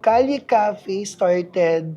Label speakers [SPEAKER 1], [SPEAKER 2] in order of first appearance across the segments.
[SPEAKER 1] Kali Cafe started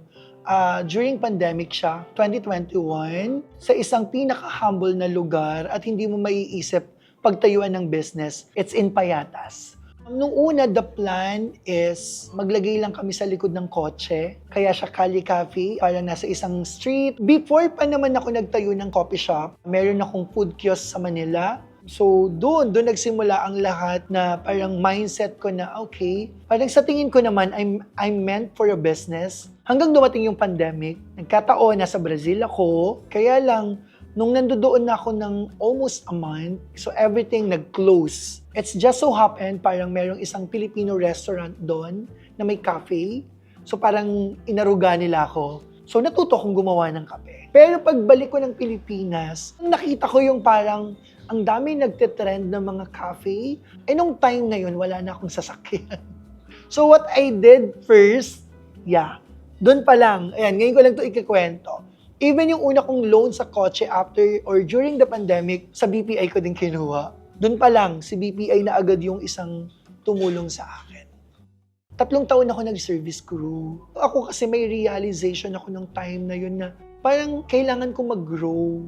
[SPEAKER 1] during pandemic siya, 2021, sa isang pinaka-humble na lugar at hindi mo maiisip pagtayuan ng business. It's in Payatas. Nung una, the plan is maglagay lang kami sa likod ng kotse. Kaya siya Kali Cafe, parang nasa isang street. Before pa naman ako nagtayo ng coffee shop, meron akong food kiosk sa Manila. So, doon nagsimula ang lahat na parang mindset ko na, okay, parang sa tingin ko naman, I'm meant for a business. Hanggang dumating yung pandemic, nagkataon, nasa Brazil ako, kaya lang, nung nandoon na ako ng almost a month, so everything nag-close. It's just so happened, parang merong isang Filipino restaurant doon na may cafe. So parang inaruga nila ako. So natuto akong gumawa ng kape. Pero pagbalik ko ng Pilipinas, nakita ko yung parang ang dami nagtitrend ng mga cafe. Eh nung time na yun, wala na akong sasakyan. So what I did first, doon pa lang, ayan, ngayon ko lang ito ikikwento. Even yung una kong loan sa kotse after or during the pandemic, sa BPI ko din kinuha. Doon pa lang, si BPI na agad yung isang tumulong sa akin. 3 taon ako nag-service crew. Ako kasi may realization ako nung time na yun na parang kailangan ko mag-grow.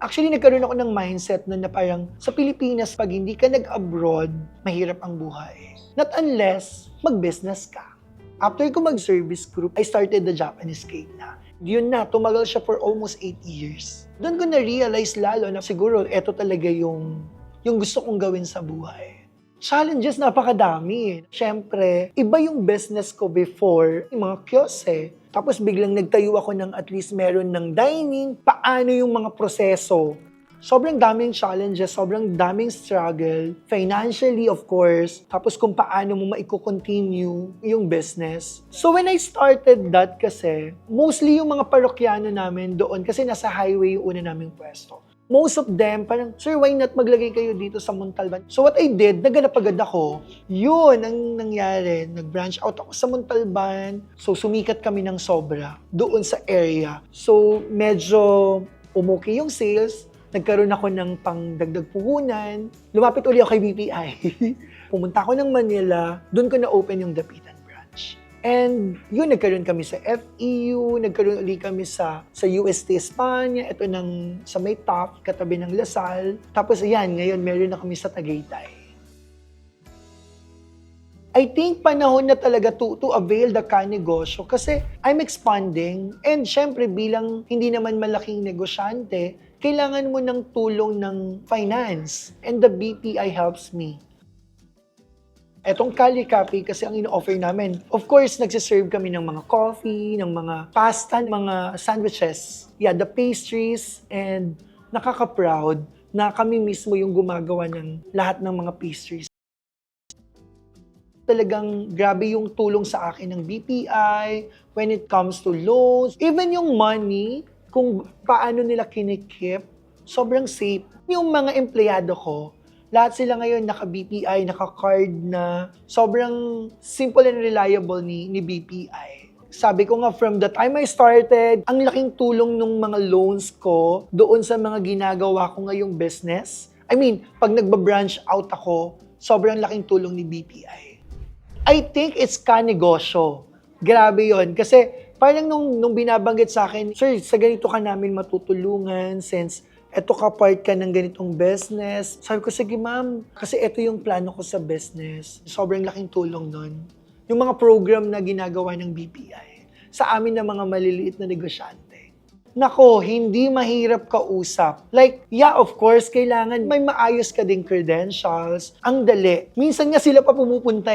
[SPEAKER 1] Actually, nagkaroon ako ng mindset na parang sa Pilipinas, pag hindi ka nag-abroad, mahirap ang buhay. Not unless mag-business ka. After ko mag-service crew, I started the Japanese cake na. Yun na, tumagal siya for almost 8 years. Doon ko na-realize lalo na siguro ito talaga yung gusto kong gawin sa buhay. Challenges, napakadami. Siyempre, iba yung business ko before, yung mga kiosk. Tapos biglang nagtayo ako ng at least meron ng dining. Paano yung mga proseso? Sobrang daming challenges, sobrang daming struggle. Financially, of course. Tapos kung paano mo maiko-continue yung business. So when I started that kasi, mostly yung mga parokyano namin doon, kasi nasa highway yung una naming pwesto. Most of them, parang, sir, why not maglagay kayo dito sa Montalban? So what I did, naganap agad ako. Yun ang nangyari. Nag-branch out ako sa Montalban. So sumikat kami ng sobra doon sa area. So medyo umuki yung sales. Nagkaroon ako ng pangdagdag puhunan. Lumapit uli ako kay BPI. Pumunta ako ng Manila. Doon ko na-open yung Dapitan branch. And yun, nagkaroon kami sa FEU, nagkaroon uli kami sa UST Espanya, ito sa may top, katabi ng Lasal. Tapos ayan, ngayon meron na kami sa Tagaytay. I think panahon na talaga to avail the ka-negosyo kasi I'm expanding and syempre bilang hindi naman malaking negosyante, kailangan mo ng tulong ng finance and the BPI helps me. Etong Kali Cafe kasi ang ino-offer namin, of course, nagsiserve kami ng mga coffee, ng mga pasta, mga sandwiches, the pastries, and nakaka-proud na kami mismo yung gumagawa ng lahat ng mga pastries. Talagang grabe yung tulong sa akin ng BPI when it comes to loans. Even yung money, kung paano nila kinikip, sobrang safe. Yung mga empleyado ko, lahat sila ngayon naka-BPI, naka-card na sobrang simple and reliable ni BPI. Sabi ko nga, from the time I started, ang laking tulong ng mga loans ko doon sa mga ginagawa ko ngayong business. I mean, pag nagba-branch out ako, sobrang laking tulong ni BPI. I think it's ka-negosyo. Grabe yon. Kasi parang nung binabanggit sa akin, sir, sa ganito ka namin matutulungan since eto ka part ka ng ganitong business. Sabi ko, sige ma'am, kasi eto yung plano ko sa business. Sobrang laking tulong nun. Yung mga program na ginagawa ng BPI sa amin na mga maliliit na negosyante. Nako, hindi mahirap kausap. Like, of course, kailangan may maayos ka ding credentials. Ang dali. Minsan nga sila pa pumupunta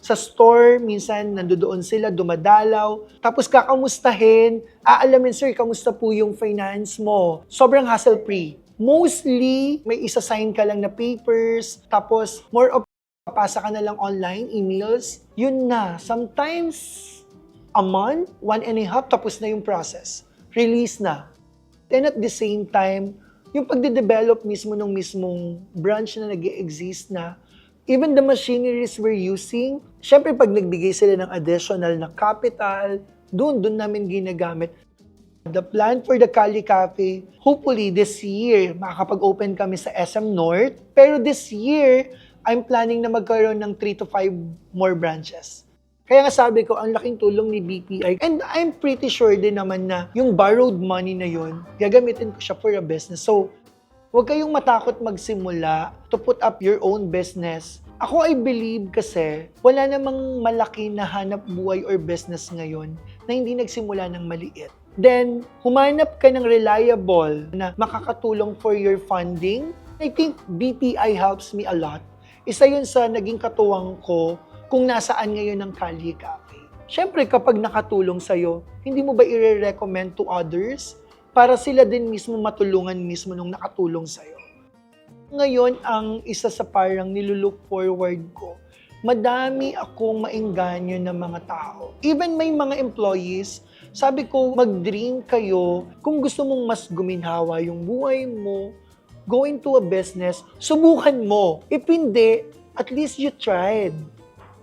[SPEAKER 1] sa store, minsan nandoon sila, dumadalaw. Tapos kakamustahin, aalamin, sir, kamusta po yung finance mo? Sobrang hassle-free. Mostly, may isa-sign ka lang na papers, tapos more of papasa ka na lang online, emails. Yun na. Sometimes, a month, 1.5, tapos na yung process. Release na. And at the same time, yung pagde-develop mismo ng mismong branch na nag-exist na, even the machineries we're using, syempre pag nagbigay sila ng additional na capital, doon namin ginagamit. The plan for the Kali Cafe, hopefully this year, makakapag-open kami sa SM North. Pero this year, I'm planning na magkaroon ng 3 to 5 more branches. Kaya nga sabi ko, ang laking tulong ni BPI. And I'm pretty sure din naman na yung borrowed money na yun, gagamitin ko siya for a business. So, huwag kayong matakot magsimula to put up your own business. Ako, I believe kasi wala namang malaki na hanap buhay or business ngayon na hindi nagsimula ng maliit. Then, humanap ka ng reliable na makakatulong for your funding. I think BPI helps me a lot. Isa yun sa naging katuwang ko kung nasaan ngayon ang Kali Cafe. Siyempre, kapag nakatulong sa'yo, hindi mo ba i-recommend to others para sila din mismo matulungan mismo nung nakatulong sa'yo? Ngayon, ang isa sa parang nilulook forward ko, madami akong maengganyo ng mga tao. Even may mga employees, sabi ko, mag-dream kayo kung gusto mong mas guminhawa yung buhay mo, go into a business, subukan mo. If hindi, at least you tried.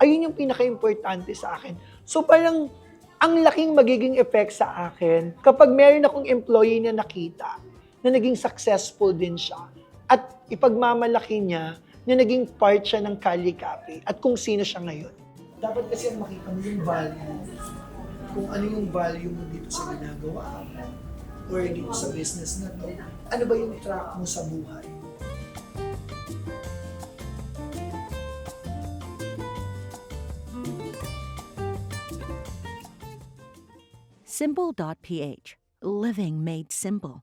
[SPEAKER 1] Ayun yung pinaka-importante sa akin. So parang ang laking magiging effect sa akin kapag meron akong employee na nakita na naging successful din siya at ipagmamalaki niya na naging part siya ng Kali Cafe at kung sino siya ngayon. Dapat kasi makita mo yung value, kung ano yung value mo dito sa ginagawa or dito sa business na to. Ano ba yung track mo sa buhay?
[SPEAKER 2] Simple.ph. Living made simple.